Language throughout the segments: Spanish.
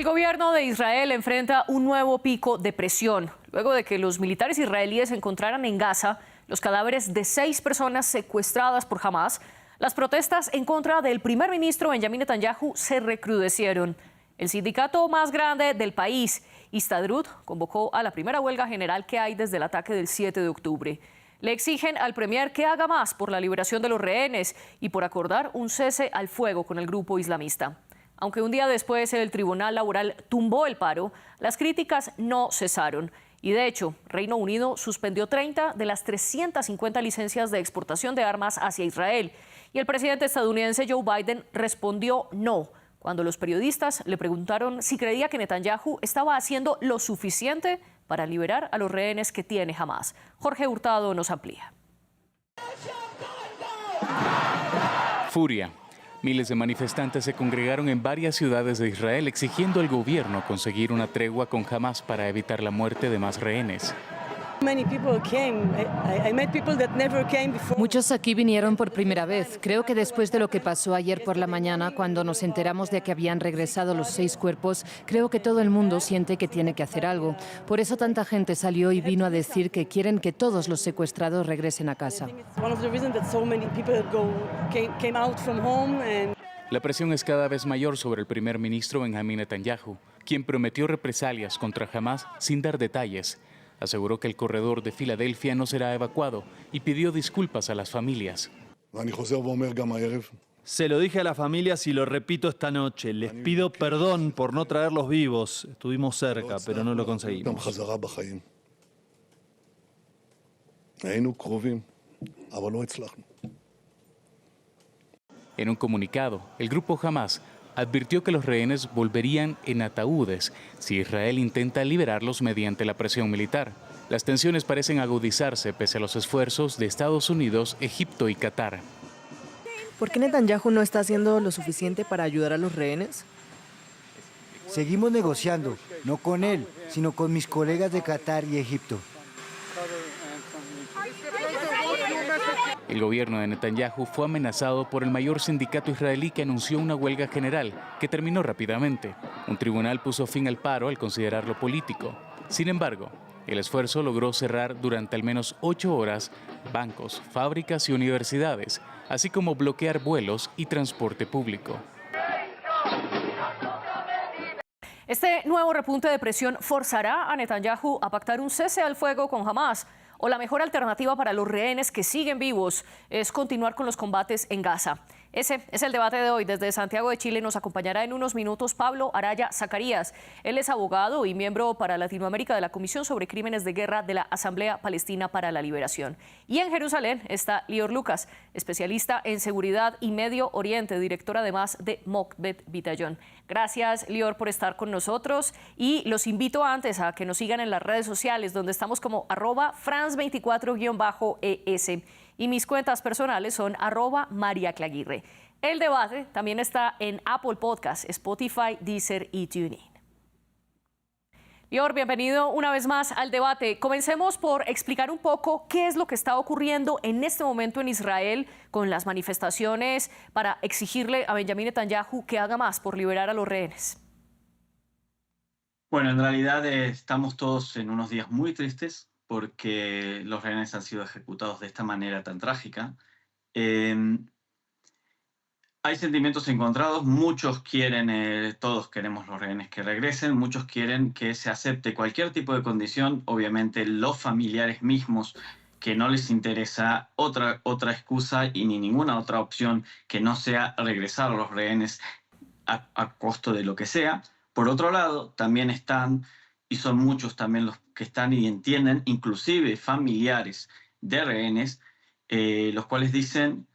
El gobierno de Israel enfrenta un nuevo pico de presión, luego de que los militares israelíes encontraran en Gaza los cadáveres de 6 personas secuestradas por Hamás. Las protestas en contra del primer ministro Benjamin Netanyahu se recrudecieron. El sindicato más grande del país, Histadrut, convocó a la primera huelga general que hay desde el ataque del 7 de octubre. Le exigen al premier que haga más por la liberación de los rehenes y por acordar un cese al fuego con el grupo islamista. Aunque un día después el Tribunal Laboral tumbó el paro, las críticas no cesaron. Y de hecho, Reino Unido suspendió 30 de las 350 licencias de exportación de armas hacia Israel. Y el presidente estadounidense Joe Biden respondió no, cuando los periodistas le preguntaron si creía que Netanyahu estaba haciendo lo suficiente para liberar a los rehenes que tiene Hamás. Jorge Hurtado nos amplía. Furia. Miles de manifestantes se congregaron en varias ciudades de Israel exigiendo al gobierno conseguir una tregua con Hamás para evitar la muerte de más rehenes. Muchos aquí vinieron por primera vez. Creo que después de lo que pasó ayer por la mañana, cuando nos enteramos de que habían regresado los 6 cuerpos, creo que todo el mundo siente que tiene que hacer algo. Por eso tanta gente salió y vino a decir que quieren que todos los secuestrados regresen a casa. La presión es cada vez mayor sobre el primer ministro Benjamin Netanyahu, quien prometió represalias contra Hamás sin dar detalles. Aseguró que el corredor de Filadelfia no será evacuado y pidió disculpas a las familias. Se lo dije a las familias y lo repito esta noche. Les pido perdón por no traerlos vivos. Estuvimos cerca, pero no lo conseguimos. En un comunicado, el grupo Hamás advirtió que los rehenes volverían en ataúdes si Israel intenta liberarlos mediante la presión militar. Las tensiones parecen agudizarse pese a los esfuerzos de Estados Unidos, Egipto y Qatar. ¿Por qué Netanyahu no está haciendo lo suficiente para ayudar a los rehenes? Seguimos negociando, no con él, sino con mis colegas de Qatar y Egipto. El gobierno de Netanyahu fue amenazado por el mayor sindicato israelí que anunció una huelga general, que terminó rápidamente. Un tribunal puso fin al paro al considerarlo político. Sin embargo, el esfuerzo logró cerrar durante al menos 8 horas bancos, fábricas y universidades, así como bloquear vuelos y transporte público. Este nuevo repunte de presión forzará a Netanyahu a pactar un cese al fuego con Hamás. ¿O la mejor alternativa para los rehenes que siguen vivos es continuar con los combates en Gaza? Ese es el debate de hoy. Desde Santiago de Chile nos acompañará en unos minutos Pablo Araya Zacarías. Él es abogado y miembro para Latinoamérica de la Comisión sobre Crímenes de Guerra de la Asamblea Palestina para la Liberación. Y en Jerusalén está Lior Lucas, especialista en seguridad y Medio Oriente, director además de Mokbet Bitayón. Gracias, Lior, por estar con nosotros y los invito antes a que nos sigan en las redes sociales, donde estamos como @France24_ES. Y mis cuentas personales son @MariaClaguirre. El debate también está en Apple Podcasts, Spotify, Deezer y TuneIn. Lior, bienvenido una vez más al debate. Comencemos por explicar un poco qué es lo que está ocurriendo en este momento en Israel con las manifestaciones para exigirle a Benjamin Netanyahu que haga más por liberar a los rehenes. Bueno, en realidad estamos todos en unos días muy tristes porque los rehenes han sido ejecutados de esta manera tan trágica. Hay sentimientos encontrados, muchos quieren, todos queremos los rehenes que regresen, muchos quieren que se acepte cualquier tipo de condición, obviamente los familiares mismos que no les interesa otra excusa y ni ninguna otra opción que no sea regresar a los rehenes a costo de lo que sea. Por otro lado, también están, y son muchos también los que están y entienden, inclusive familiares de rehenes, los cuales dicen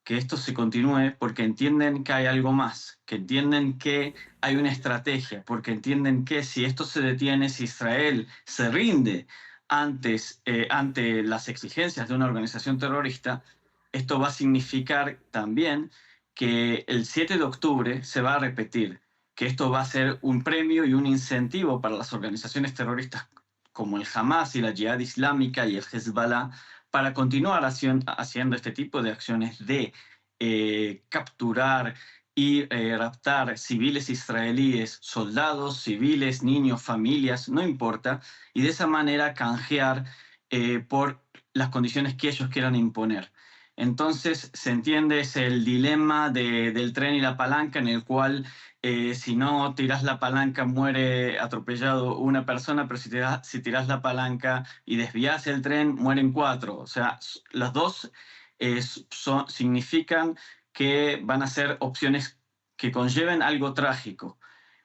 que esto se continúe porque entienden que hay algo más, que entienden que hay una estrategia, porque entienden que si esto se detiene, si Israel se rinde ante las exigencias de una organización terrorista, esto va a significar también que el 7 de octubre se va a repetir, que esto va a ser un premio y un incentivo para las organizaciones terroristas como el Hamas y la Yihad Islámica y el Hezbollah para continuar haciendo este tipo de acciones de capturar y raptar civiles israelíes, soldados, civiles, niños, familias, no importa, y de esa manera canjear por las condiciones que ellos quieran imponer. Entonces, se entiende, es el dilema del tren y la palanca, en el cual si no tiras la palanca muere atropellado una persona, pero si tiras la palanca y desvías el tren mueren 4. O sea, las dos significan que van a ser opciones que conlleven algo trágico.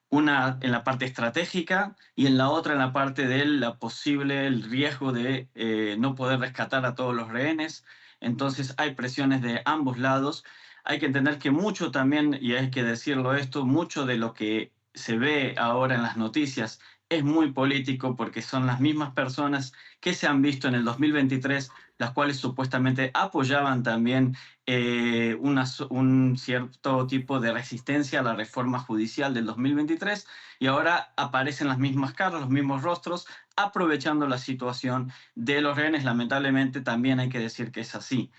Una en la parte estratégica y en la otra en la parte del el riesgo de no poder rescatar a todos los rehenes. Entonces hay presiones de ambos lados. Hay que entender que mucho también, y hay que decirlo esto, mucho de lo que se ve ahora en las noticias es muy político, porque son las mismas personas que se han visto en el 2023, las cuales supuestamente apoyaban también un cierto tipo de resistencia a la reforma judicial del 2023, y ahora aparecen las mismas caras, los mismos rostros, aprovechando la situación de los rehenes. Lamentablemente también hay que decir que es así.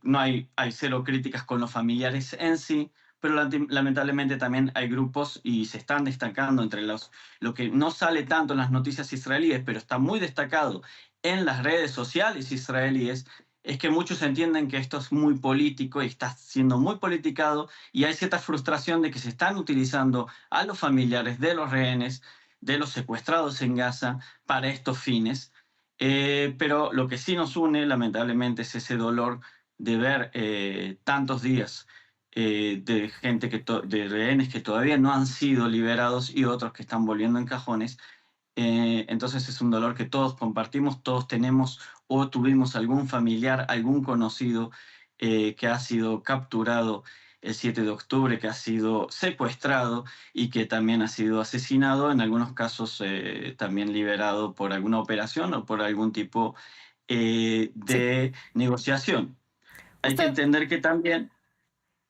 No hay cero críticas con los familiares en sí, pero lamentablemente también hay grupos, y se están destacando entre lo que no sale tanto en las noticias israelíes, pero está muy destacado en las redes sociales israelíes, es que muchos entienden que esto es muy político y está siendo muy politicado, y hay cierta frustración de que se están utilizando a los familiares de los rehenes, de los secuestrados en Gaza, para estos fines. Pero lo que sí nos une, lamentablemente, es ese dolor de ver tantos días de gente de rehenes que todavía no han sido liberados y otros que están volviendo en cajones. Entonces es un dolor que todos compartimos, todos tenemos o tuvimos algún familiar, algún conocido que ha sido capturado el 7 de octubre, que ha sido secuestrado y que también ha sido asesinado, en algunos casos también liberado por alguna operación o por algún tipo de negociación. Hay que entender que también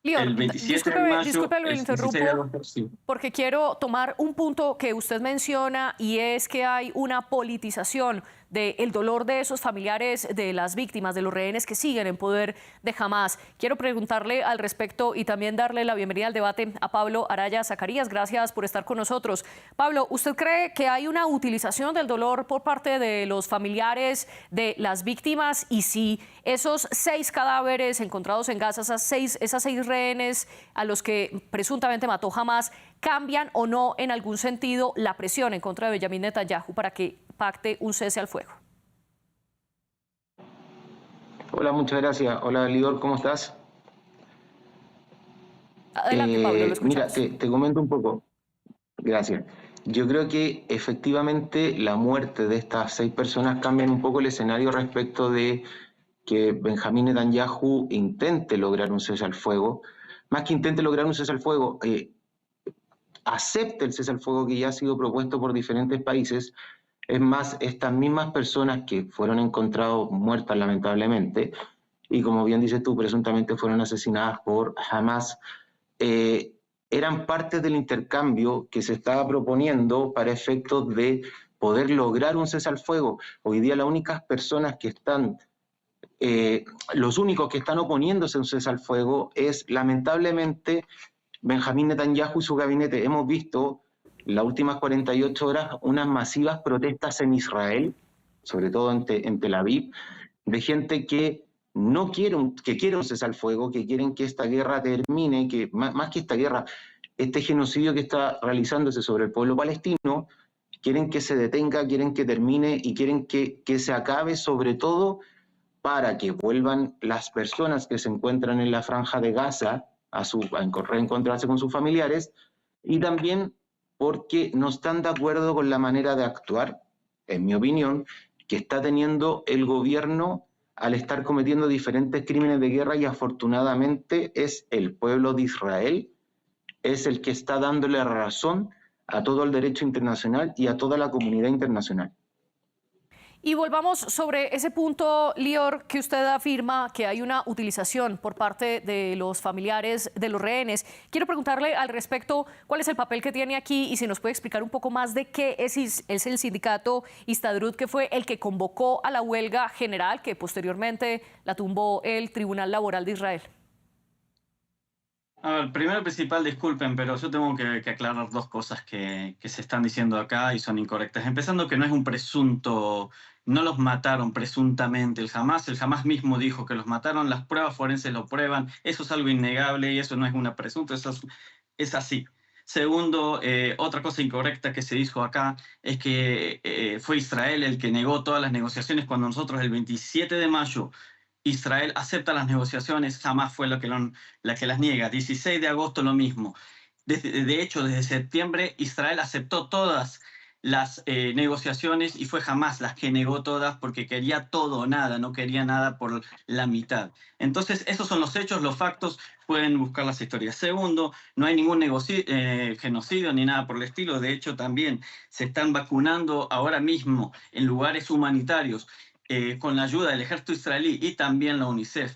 Lior, el 27 de mayo, disculpe, lo el 16 de interrumpo, agosto, sí. porque quiero tomar un punto que usted menciona, y es que hay una politización del dolor de esos familiares de las víctimas, de los rehenes que siguen en poder de Hamás. Quiero preguntarle al respecto y también darle la bienvenida al debate a Pablo Araya Zacarías. Gracias por estar con nosotros. Pablo, ¿usted cree que hay una utilización del dolor por parte de los familiares de las víctimas? Y si esos 6 cadáveres encontrados en Gaza, esas seis rehenes a los que presuntamente mató Hamás, ¿cambian o no en algún sentido la presión en contra de Benjamin Netanyahu para que pacte un cese al fuego? Hola, muchas gracias. Hola, Lior, ¿cómo estás? Adelante, Pablo, lo escuchamos. Mira, te comento un poco. Gracias. Yo creo que efectivamente la muerte de estas 6 personas cambia un poco el escenario respecto de que Benjamín Netanyahu intente lograr un cese al fuego. Más que intente lograr un cese al fuego, acepte el cese al fuego que ya ha sido propuesto por diferentes países. Es más, estas mismas personas que fueron encontradas muertas lamentablemente, y como bien dices tú, presuntamente fueron asesinadas por Hamás, eran parte del intercambio que se estaba proponiendo para efectos de poder lograr un cese al fuego. Hoy día las únicas personas que están, los únicos que están oponiéndose a un cese al fuego es lamentablemente Benjamín Netanyahu y su gabinete. Hemos visto las últimas 48 horas unas masivas protestas en Israel, sobre todo en Tel Aviv, de gente que no quiere que quiere un cese al fuego, que quieren que esta guerra termine, que más que esta guerra, este genocidio que está realizándose sobre el pueblo palestino, quieren que se detenga, quieren que termine y quieren que se acabe, sobre todo para que vuelvan las personas que se encuentran en la franja de Gaza a reencontrarse con sus familiares, y también porque no están de acuerdo con la manera de actuar, en mi opinión, que está teniendo el gobierno al estar cometiendo diferentes crímenes de guerra, y afortunadamente es el pueblo de Israel, es el que está dándole razón a todo el derecho internacional y a toda la comunidad internacional. Y volvamos sobre ese punto, Lior, que usted afirma que hay una utilización por parte de los familiares de los rehenes. Quiero preguntarle al respecto cuál es el papel que tiene aquí, y si nos puede explicar un poco más de qué es el sindicato Histadrut, que fue el que convocó a la huelga general, que posteriormente la tumbó el Tribunal Laboral de Israel. A ver, primero principal, disculpen, pero yo tengo que aclarar dos cosas que se están diciendo acá y son incorrectas. Empezando que no es un presunto, no los mataron presuntamente el Hamas mismo dijo que los mataron, las pruebas forenses lo prueban, eso es algo innegable y eso no es una presunto, es así. Segundo, otra cosa incorrecta que se dijo acá es que fue Israel el que negó todas las negociaciones cuando nosotros el 27 de mayo Israel acepta las negociaciones, jamás fue la que las niega. 16 de agosto lo mismo. De hecho, desde septiembre Israel aceptó todas las negociaciones y fue jamás las que negó todas porque quería todo o nada, no quería nada por la mitad. Entonces, esos son los hechos, los factos, pueden buscar las historias. Segundo, no hay ningún genocidio ni nada por el estilo. De hecho, también se están vacunando ahora mismo en lugares humanitarios con la ayuda del ejército israelí y también la UNICEF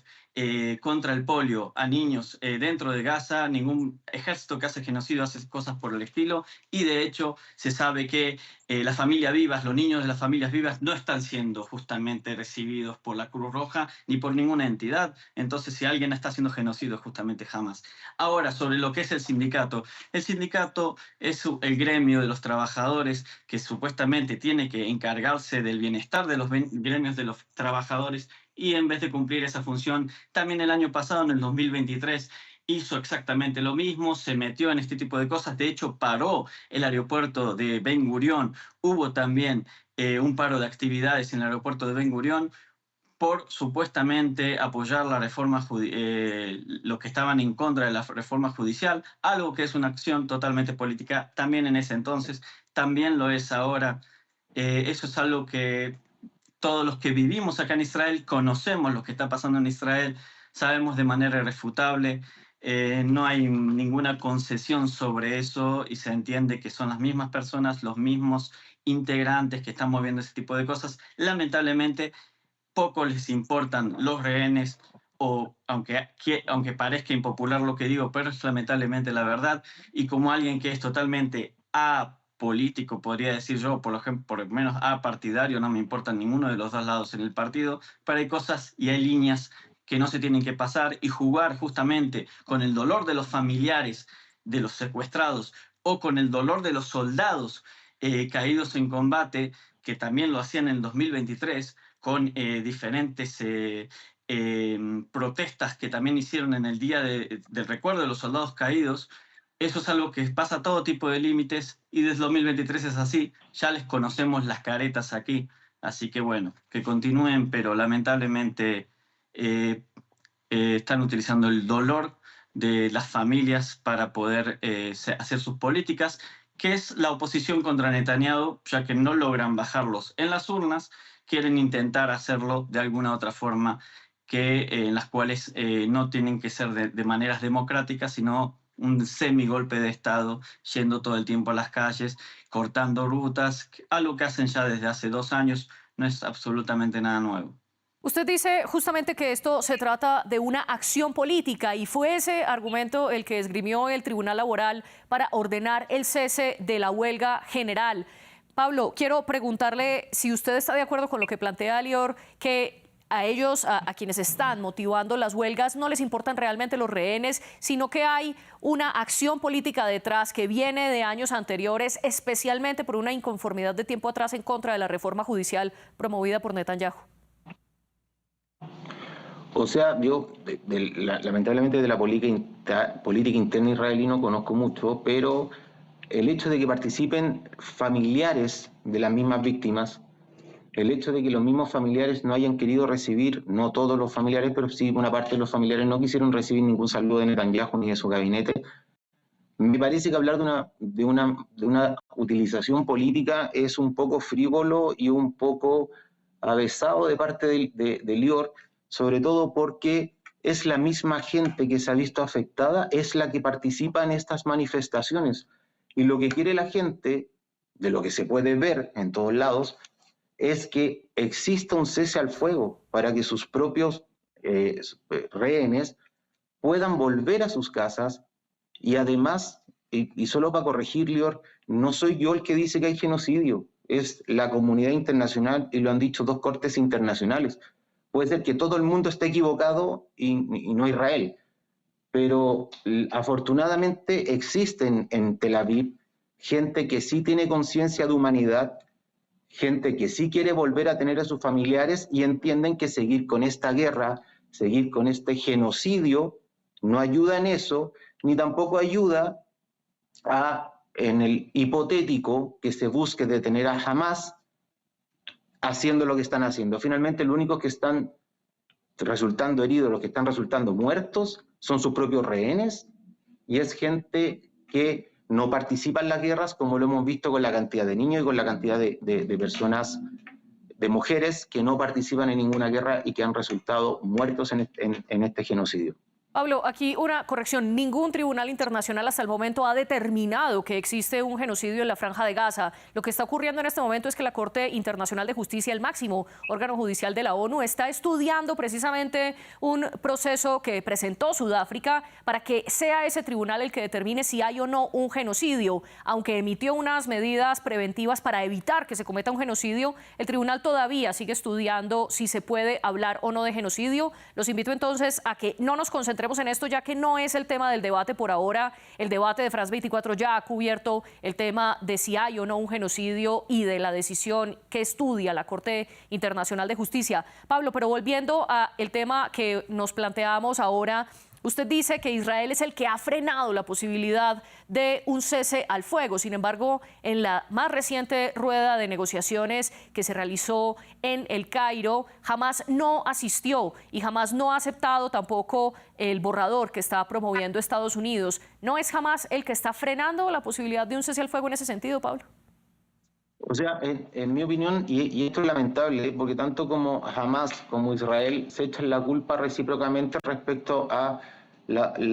contra el polio a niños dentro de Gaza. Ningún ejército que hace genocidio hace cosas por el estilo y de hecho se sabe que las familias vivas, los niños de las familias vivas no están siendo justamente recibidos por la Cruz Roja ni por ninguna entidad. Entonces si alguien está haciendo genocidio es justamente Hamas. Ahora, sobre lo que es el sindicato es el gremio de los trabajadores que supuestamente tiene que encargarse del bienestar de los gremios de los trabajadores y en vez de cumplir esa función, también el año pasado, en el 2023, hizo exactamente lo mismo, se metió en este tipo de cosas, de hecho paró el aeropuerto de Ben Gurión, hubo también un paro de actividades en el aeropuerto de Ben Gurión por supuestamente apoyar la reforma, los que estaban en contra de la reforma judicial, algo que es una acción totalmente política también en ese entonces, también lo es ahora. Eso es algo que todos los que vivimos acá en Israel conocemos lo que está pasando en Israel, sabemos de manera irrefutable, no hay ninguna concesión sobre eso y se entiende que son las mismas personas, los mismos integrantes que están moviendo ese tipo de cosas. Lamentablemente, poco les importan los rehenes, o aunque parezca impopular lo que digo, pero es lamentablemente la verdad. Y como alguien que es totalmente político, podría decir yo, por lo menos partidario, no me importa ninguno de los dos lados en el partido, pero hay cosas y hay líneas que no se tienen que pasar y jugar justamente con el dolor de los familiares de los secuestrados o con el dolor de los soldados caídos en combate, que también lo hacían en el 2023 con diferentes protestas que también hicieron en el Día del Recuerdo de los Soldados Caídos. Eso es algo que pasa a todo tipo de límites y desde 2023 es así, ya les conocemos las caretas aquí, así que bueno, que continúen, pero lamentablemente están utilizando el dolor de las familias para poder hacer sus políticas, que es la oposición contra Netanyahu, ya que no logran bajarlos en las urnas, quieren intentar hacerlo de alguna otra forma, en las cuales no tienen que ser de maneras democráticas, sino un semigolpe de Estado, yendo todo el tiempo a las calles, cortando rutas, algo que hacen ya desde hace 2 años, no es absolutamente nada nuevo. Usted dice justamente que esto se trata de una acción política y fue ese argumento el que esgrimió el Tribunal Laboral para ordenar el cese de la huelga general. Pablo, quiero preguntarle si usted está de acuerdo con lo que plantea Lior, que a ellos, a quienes están motivando las huelgas, no les importan realmente los rehenes, sino que hay una acción política detrás que viene de años anteriores, especialmente por una inconformidad de tiempo atrás en contra de la reforma judicial promovida por Netanyahu. O sea, yo lamentablemente de la política interna israelí no conozco mucho, pero el hecho de que participen familiares de las mismas víctimas, el hecho de que los mismos familiares no hayan querido recibir, no todos los familiares, pero sí una parte de los familiares no quisieron recibir ningún saludo de Netanyahu ni de su gabinete, me parece que hablar de una utilización política es un poco frívolo y un poco avesado de parte de Lior, sobre todo porque es la misma gente que se ha visto afectada, es la que participa en estas manifestaciones. Y lo que quiere la gente, de lo que se puede ver en todos lados, es que exista un cese al fuego para que sus propios rehenes puedan volver a sus casas y además, y solo para corregir, Lior, no soy yo el que dice que hay genocidio, es la comunidad internacional y lo han dicho 2 cortes internacionales. Puede ser que todo el mundo esté equivocado y no Israel, pero afortunadamente existen en Tel Aviv gente que sí tiene conciencia de humanidad, gente que sí quiere volver a tener a sus familiares y entienden que seguir con esta guerra, seguir con este genocidio, no ayuda en eso, ni tampoco ayuda en el hipotético que se busque detener a Hamas haciendo lo que están haciendo. Finalmente, los únicos que están resultando heridos, los que están resultando muertos, son sus propios rehenes, y es gente que no participa en las guerras, como lo hemos visto con la cantidad de niños y con la cantidad de personas, de mujeres que no participan en ninguna guerra y que han resultado muertos en este genocidio. Pablo, aquí una corrección. Ningún tribunal internacional hasta el momento ha determinado que existe un genocidio en la Franja de Gaza. Lo que está ocurriendo en este momento es que la Corte Internacional de Justicia, el máximo órgano judicial de la ONU, está estudiando precisamente un proceso que presentó Sudáfrica para que sea ese tribunal el que determine si hay o no un genocidio. Aunque emitió unas medidas preventivas para evitar que se cometa un genocidio, el tribunal todavía sigue estudiando si se puede hablar o no de genocidio. Los invito entonces a que no nos concentremos en esto, ya que no es el tema del debate por ahora. El debate de France 24 ya ha cubierto el tema de si hay o no un genocidio y de la decisión que estudia la Corte Internacional de Justicia. Pablo, pero volviendo al tema que nos planteamos ahora, usted dice que Israel es el que ha frenado la posibilidad de un cese al fuego. Sin embargo, en la más reciente rueda de negociaciones que se realizó en El Cairo, Hamás no asistió y Hamás no ha aceptado tampoco el borrador que está promoviendo Estados Unidos. ¿No es Hamás el que está frenando la posibilidad de un cese al fuego en ese sentido, Pablo? O sea, en mi opinión, y esto es lamentable, porque tanto como Hamas como Israel se echan la culpa recíprocamente respecto a el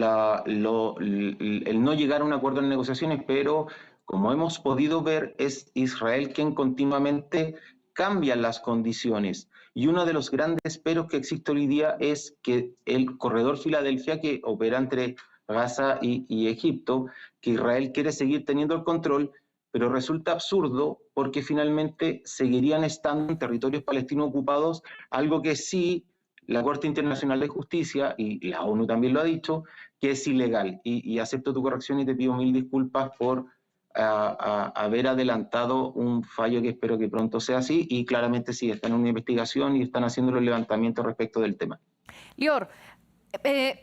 no llegar a un acuerdo en negociaciones, pero como hemos podido ver, es Israel quien continuamente cambia las condiciones. Y uno de los grandes peros que existe hoy día es que el corredor Filadelfia, que opera entre Gaza y Egipto, que Israel quiere seguir teniendo el control, pero resulta absurdo porque finalmente seguirían estando en territorios palestinos ocupados, algo que sí la Corte Internacional de Justicia, y la ONU también lo ha dicho, que es ilegal. Y acepto tu corrección y te pido mil disculpas por haber adelantado un fallo que espero que pronto sea así, y claramente sí, están en una investigación y están haciendo los levantamientos respecto del tema. Lior,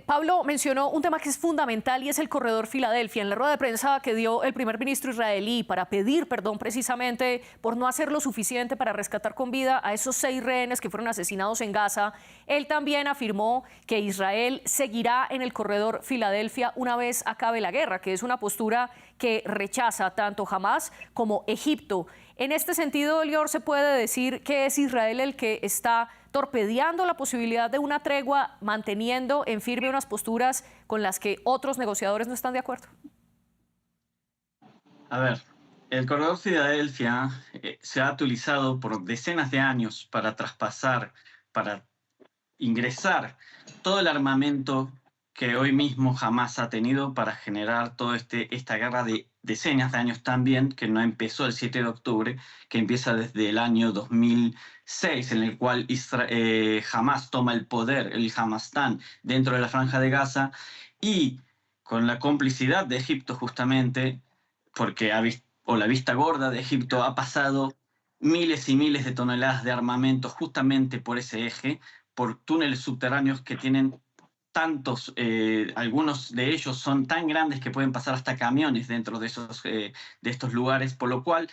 Pablo mencionó un tema que es fundamental y es el corredor Filadelfia. En la rueda de prensa que dio el primer ministro israelí para pedir perdón precisamente por no hacer lo suficiente para rescatar con vida a esos 6 rehenes que fueron asesinados en Gaza, él también afirmó que Israel seguirá en el corredor Filadelfia una vez acabe la guerra, que es una postura que rechaza tanto Hamás como Egipto. En este sentido, Lior, ¿se puede decir que es Israel el que está torpedeando la posibilidad de una tregua, manteniendo en firme unas posturas con las que otros negociadores no están de acuerdo? A ver, el corredor Filadelfia se ha utilizado por decenas de años para traspasar, para ingresar todo el armamento que hoy mismo Hamás ha tenido para generar toda esta guerra de decenas de años también, que no empezó el 7 de octubre, que empieza desde el año 2006, en el cual Hamás toma el poder, el Hamastán, dentro de la Franja de Gaza, y con la complicidad de Egipto justamente, porque la vista gorda de Egipto ha pasado miles y miles de toneladas de armamento justamente por ese eje, por túneles subterráneos que tienen tantos, algunos de ellos son tan grandes que pueden pasar hasta camiones dentro de estos lugares, por lo cual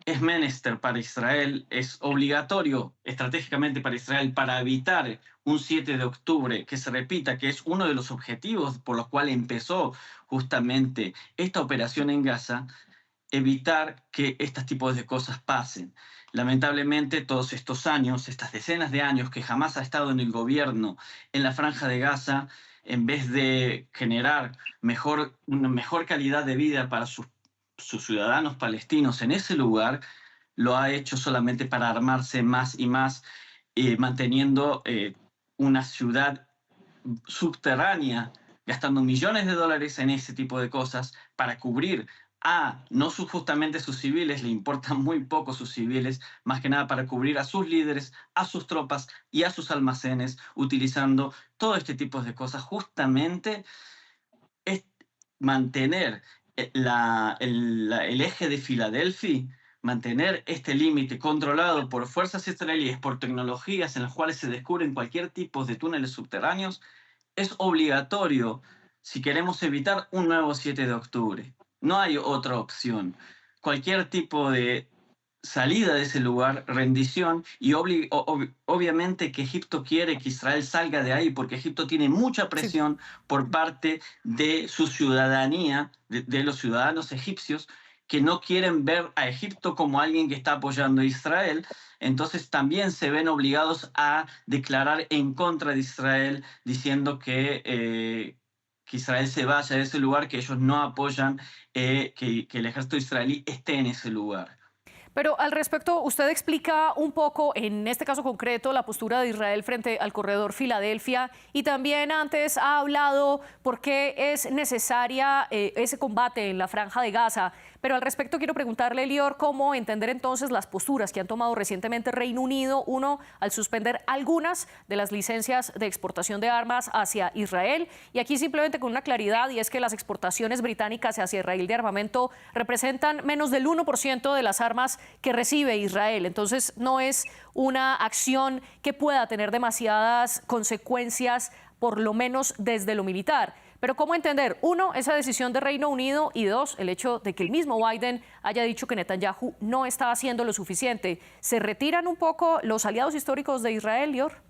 es menester para Israel, es obligatorio estratégicamente para Israel, para evitar un 7 de octubre que se repita, que es uno de los objetivos por los cuales empezó justamente esta operación en Gaza, evitar que estos tipos de cosas pasen. Lamentablemente, todos estos años, estas decenas de años que Hamás ha estado en el gobierno en la Franja de Gaza, en vez de generar una mejor calidad de vida para sus ciudadanos palestinos en ese lugar, lo ha hecho solamente para armarse más y más, manteniendo una ciudad subterránea, gastando millones de dólares en ese tipo de cosas para cubrir no justamente sus civiles, le importan muy poco sus civiles, más que nada para cubrir a sus líderes, a sus tropas y a sus almacenes, utilizando todo este tipo de cosas justamente mantener el eje de Filadelfia, mantener este límite controlado por fuerzas israelíes, por tecnologías en las cuales se descubren cualquier tipo de túneles subterráneos, es obligatorio si queremos evitar un nuevo 7 de octubre. No hay otra opción. Cualquier tipo de salida de ese lugar, rendición, y obviamente que Egipto quiere que Israel salga de ahí, porque Egipto tiene mucha presión por parte de su ciudadanía, de los ciudadanos egipcios, que no quieren ver a Egipto como alguien que está apoyando a Israel. Entonces también se ven obligados a declarar en contra de Israel, diciendo que Israel se vaya de ese lugar, que ellos no apoyan que el ejército israelí esté en ese lugar. Pero al respecto, usted explica un poco, en este caso concreto, la postura de Israel frente al corredor Filadelfia, y también antes ha hablado por qué es necesaria ese combate en la Franja de Gaza. Pero al respecto quiero preguntarle, Lior, cómo entender entonces las posturas que han tomado recientemente Reino Unido, uno, al suspender algunas de las licencias de exportación de armas hacia Israel, y aquí simplemente con una claridad, y es que las exportaciones británicas hacia Israel de armamento representan menos del 1% de las armas que recibe Israel. Entonces no es una acción que pueda tener demasiadas consecuencias, por lo menos desde lo militar. Pero ¿cómo entender, uno, esa decisión de Reino Unido, y dos, el hecho de que el mismo Biden haya dicho que Netanyahu no está haciendo lo suficiente? ¿Se retiran un poco los aliados históricos de Israel, Lior?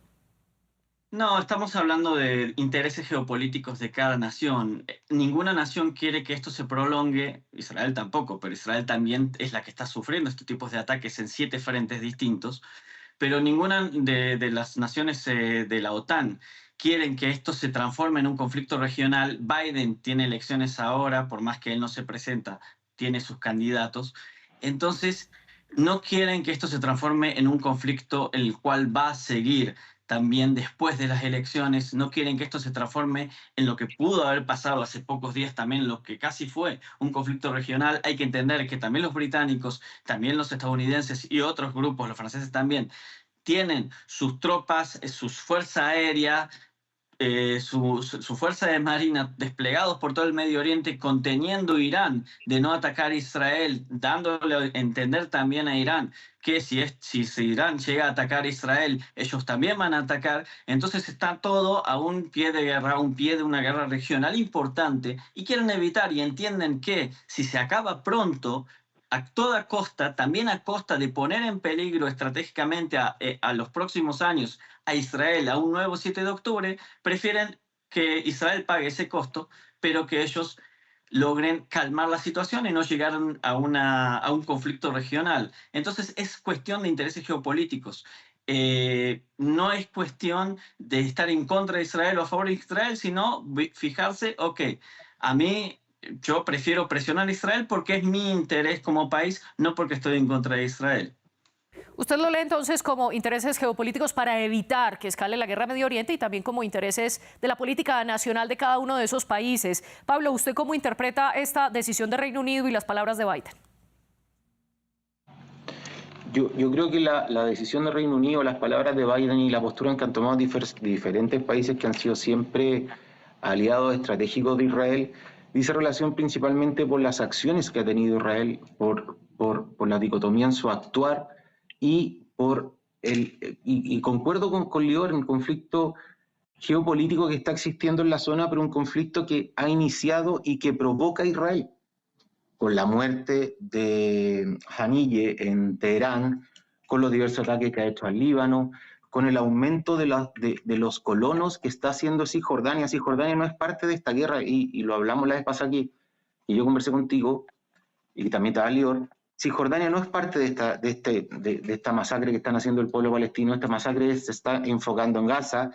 No, estamos hablando de intereses geopolíticos de cada nación. Ninguna nación quiere que esto se prolongue, Israel tampoco, pero Israel también es la que está sufriendo estos tipos de ataques en 7 frentes distintos. Pero ninguna de las naciones de la OTAN quieren que esto se transforme en un conflicto regional. Biden tiene elecciones ahora, por más que él no se presenta, tiene sus candidatos. Entonces, no quieren que esto se transforme en un conflicto el cual va a seguir también después de las elecciones. No quieren que esto se transforme en lo que pudo haber pasado hace pocos días también, lo que casi fue un conflicto regional. Hay que entender que también los británicos, también los estadounidenses y otros grupos, los franceses también, tienen sus tropas, su fuerza aérea, su fuerza de marina desplegados por todo el Medio Oriente, conteniendo Irán de no atacar a Israel, dándole a entender también a Irán que si Irán llega a atacar a Israel, ellos también van a atacar. Entonces está todo a un pie de guerra, a un pie de una guerra regional importante, y quieren evitar y entienden que si se acaba pronto, a toda costa, también a costa de poner en peligro estratégicamente a los próximos años a Israel, a un nuevo 7 de octubre, prefieren que Israel pague ese costo, pero que ellos logren calmar la situación y no llegar a un conflicto regional. Entonces es cuestión de intereses geopolíticos. No es cuestión de estar en contra de Israel o a favor de Israel, sino fijarse, yo prefiero presionar a Israel porque es mi interés como país, no porque estoy en contra de Israel. ¿Usted lo lee entonces como intereses geopolíticos para evitar que escale la guerra en Medio Oriente, y también como intereses de la política nacional de cada uno de esos países? Pablo, ¿usted cómo interpreta esta decisión de Reino Unido y las palabras de Biden? Yo creo que la decisión de Reino Unido, las palabras de Biden y la postura que han tomado diferentes países que han sido siempre aliados estratégicos de Israel, dice relación principalmente por las acciones que ha tenido Israel, por la dicotomía en su actuar, y concuerdo con Lior en el conflicto geopolítico que está existiendo en la zona, pero un conflicto que ha iniciado y que provoca a Israel, con la muerte de Haniyeh en Teherán, con los diversos ataques que ha hecho al Líbano, con el aumento de los colonos que está haciendo Cisjordania. Cisjordania no es parte de esta guerra, y lo hablamos la vez pasada aquí, y yo conversé contigo, y también estaba Lior. Cisjordania no es parte de esta masacre que están haciendo el pueblo palestino. Esta masacre se está enfocando en Gaza.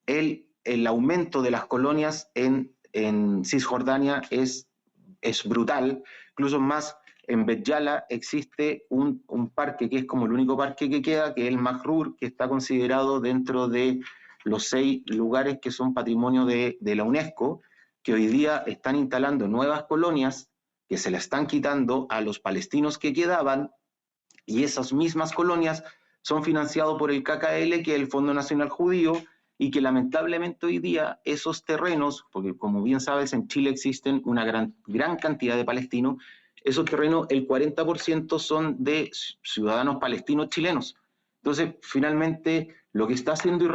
El aumento de las colonias en Cisjordania es brutal. Incluso más, en Bet Yala existe un parque que es como el único parque que queda, que es el Mahrur, que está considerado dentro de los 6 lugares que son patrimonio de la UNESCO, que hoy día están instalando nuevas colonias que se la están quitando a los palestinos que quedaban, y esas mismas colonias son financiadas por el KKL, que es el Fondo Nacional Judío, y que lamentablemente hoy día esos terrenos, porque como bien sabes en Chile existen una gran cantidad de palestinos, esos terrenos el 40% son de ciudadanos palestinos chilenos. Entonces, finalmente, lo que está haciendo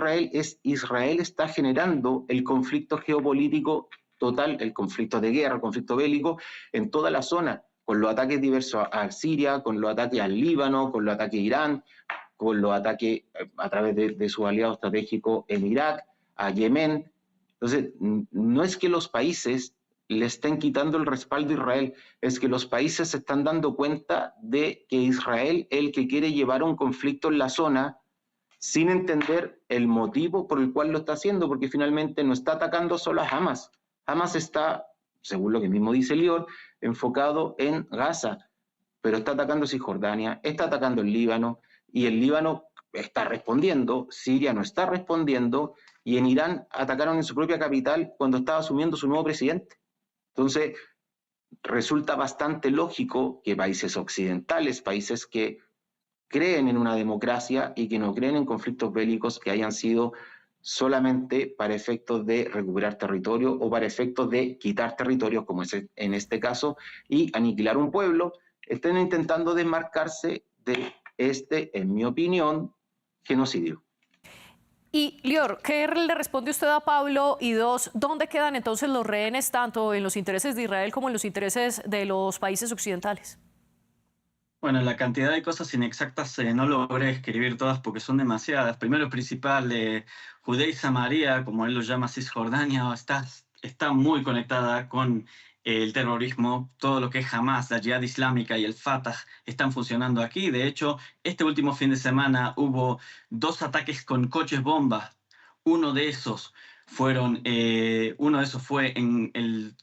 Israel está generando el conflicto geopolítico total, el conflicto de guerra, el conflicto bélico en toda la zona, con los ataques diversos a Siria, con los ataques al Líbano, con los ataques a Irán, con los ataques a través de su aliado estratégico en Irak, a Yemen. Entonces, no es que los países le estén quitando el respaldo a Israel, es que los países se están dando cuenta de que Israel es el que quiere llevar un conflicto en la zona sin entender el motivo por el cual lo está haciendo, porque finalmente no está atacando solo a Hamas. Hamas está, según lo que mismo dice Lior, enfocado en Gaza, pero está atacando Cisjordania, está atacando el Líbano, y el Líbano está respondiendo, Siria no está respondiendo, y en Irán atacaron en su propia capital cuando estaba asumiendo su nuevo presidente. Entonces, resulta bastante lógico que países occidentales, países que creen en una democracia y que no creen en conflictos bélicos que hayan sido solamente para efectos de recuperar territorio o para efectos de quitar territorios, como es en este caso, y aniquilar un pueblo, estén intentando desmarcarse de este, en mi opinión, genocidio. Y, Lior, ¿qué le responde usted a Pablo? Y dos, ¿dónde quedan entonces los rehenes, tanto en los intereses de Israel como en los intereses de los países occidentales? Bueno, la cantidad de cosas inexactas no logré escribir todas porque son demasiadas. Primero y principal, Judea y Samaria, como él lo llama, Cisjordania, está muy conectada con el terrorismo. Todo lo que es Hamas, la Yihad Islámica y el Fatah están funcionando aquí. De hecho, este último fin de semana hubo 2 ataques con coches bomba. Uno de esos fue en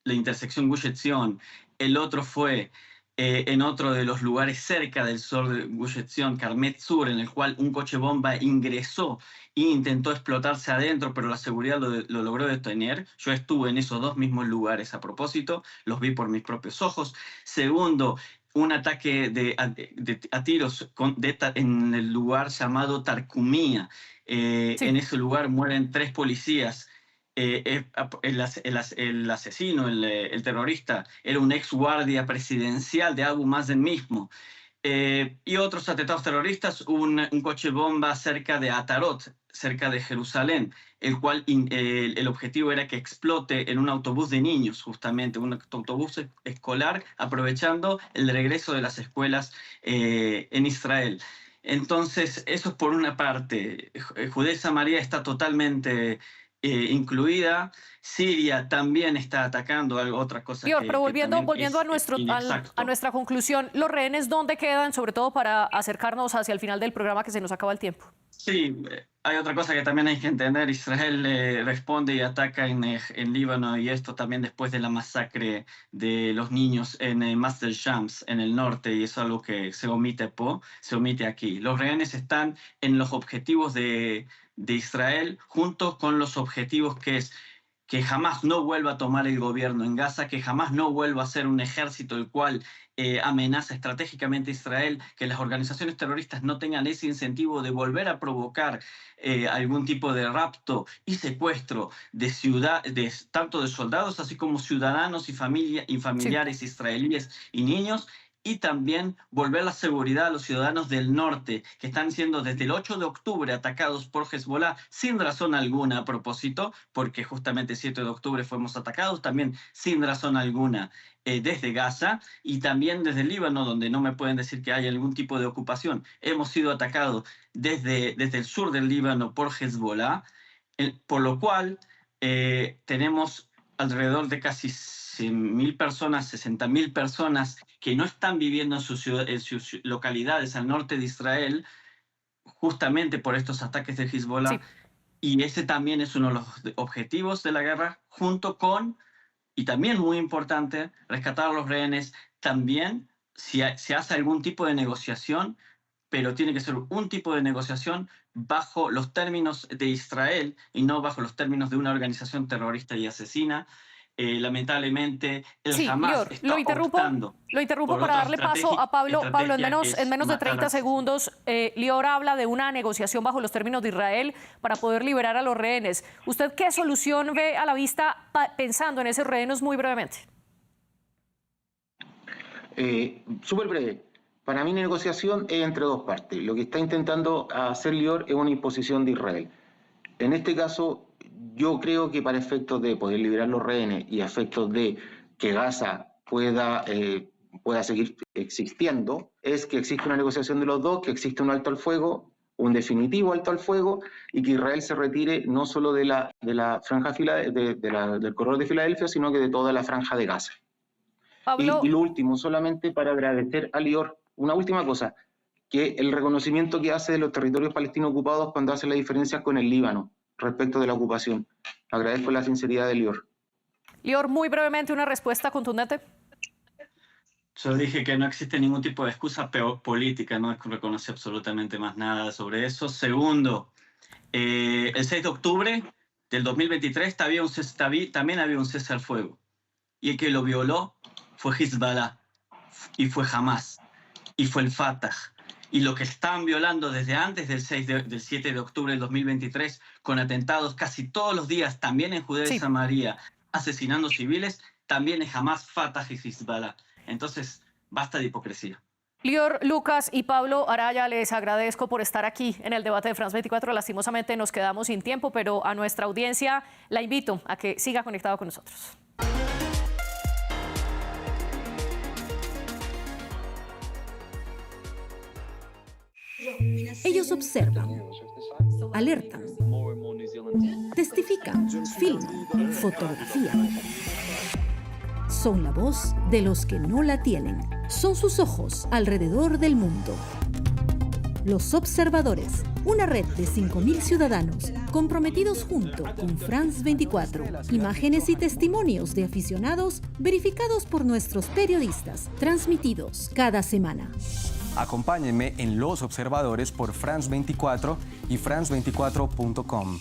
la intersección Gush Etzion. El otro fue en otro de los lugares cerca del sur de Gush Etzion, Carmet Sur, en el cual un coche bomba ingresó e intentó explotarse adentro, pero la seguridad lo logró detener. Yo estuve en esos 2 mismos lugares a propósito, los vi por mis propios ojos. Segundo, un ataque a tiros en el lugar llamado Tarkumía. Sí. En ese lugar mueren 3 policías. El asesino, el terrorista, era un ex guardia presidencial de Abu Mazen mismo. Y otros atentados terroristas, un coche bomba cerca de Atarot, cerca de Jerusalén, el cual el objetivo era que explote en un autobús de niños, justamente, un autobús escolar, aprovechando el regreso de las escuelas en Israel. Entonces, eso es por una parte. Judea y Samaria está totalmente incluida. Siria también está atacando otra cosa. Lior, pero volviendo a nuestra conclusión, ¿los rehenes dónde quedan? Sobre todo para acercarnos hacia el final del programa, que se nos acaba el tiempo. Sí, hay otra cosa que también hay que entender. Israel responde y ataca en Líbano, y esto también después de la masacre de los niños en Masdel Shams, en el norte, y eso es algo que se omite aquí. Los rehenes están en los objetivos de Israel, junto con los objetivos que es que jamás no vuelva a tomar el gobierno en Gaza, que jamás no vuelva a ser un ejército el cual amenaza estratégicamente a Israel, que las organizaciones terroristas no tengan ese incentivo de volver a provocar algún tipo de rapto y secuestro tanto de soldados, así como ciudadanos y familiares israelíes y niños, y también volver la seguridad a los ciudadanos del norte, que están siendo desde el 8 de octubre atacados por Hezbollah sin razón alguna a propósito, porque justamente el 7 de octubre fuimos atacados también sin razón alguna desde Gaza, y también desde el Líbano, donde no me pueden decir que hay algún tipo de ocupación. Hemos sido atacados desde el sur del Líbano por Hezbollah, por lo cual tenemos alrededor de casi 100.000 personas, 60.000 personas que no están viviendo en sus localidades al norte de Israel, justamente por estos ataques de Hezbollah. Sí. Y ese también es uno de los objetivos de la guerra, junto con, y también muy importante, rescatar a los rehenes. También, si se hace algún tipo de negociación, pero tiene que ser un tipo de negociación bajo los términos de Israel y no bajo los términos de una organización terrorista y asesina. lamentablemente el Sí, Hamas Lior, está lo interrumpo por para otra darle paso a Pablo. Pablo, en menos de matar 30 a- segundos, Lior habla de una negociación bajo los términos de Israel para poder liberar a los rehenes. ¿Usted qué solución ve a la vista pensando en esos rehenes muy brevemente? Súper breve. Para mí, la negociación es entre dos partes. Lo que está intentando hacer Lior es una imposición de Israel. En este caso, yo creo que para efectos de poder liberar los rehenes y efectos de que Gaza pueda seguir existiendo, es que existe una negociación de los dos, que existe un alto al fuego, un definitivo alto al fuego, y que Israel se retire no solo de la franja del corredor de Filadelfia, sino que de toda la franja de Gaza. Pablo, Y lo último, solamente para agradecer a Lior, una última cosa, que el reconocimiento que hace de los territorios palestinos ocupados cuando hace la diferencia con el Líbano respecto de la ocupación. Agradezco la sinceridad de Lior. Lior, muy brevemente una respuesta contundente. Yo dije que no existe ningún tipo de excusa política, no reconoce absolutamente más nada sobre eso. Segundo, el 6 de octubre del 2023 también había un cese al fuego. Y el que lo violó fue Hezbollah, y fue Hamas, y fue el Fatah. Y lo que están violando desde antes del 7 de octubre del 2023, con atentados casi todos los días, también en Judea y Samaria, asesinando civiles, también es Hamas, Fatah y Hezbollah. Entonces, basta de hipocresía. Lior, Lucas y Pablo Araya, les agradezco por estar aquí en el debate de France 24. Lastimosamente nos quedamos sin tiempo, pero a nuestra audiencia la invito a que siga conectado con nosotros. Ellos observan, alertan, testifican, filman, fotografían. Son la voz de los que no la tienen. Son sus ojos alrededor del mundo. Los Observadores, una red de 5.000 ciudadanos comprometidos junto con France 24. Imágenes y testimonios de aficionados verificados por nuestros periodistas, transmitidos cada semana. Acompáñenme en Los Observadores por France 24 y France24.com.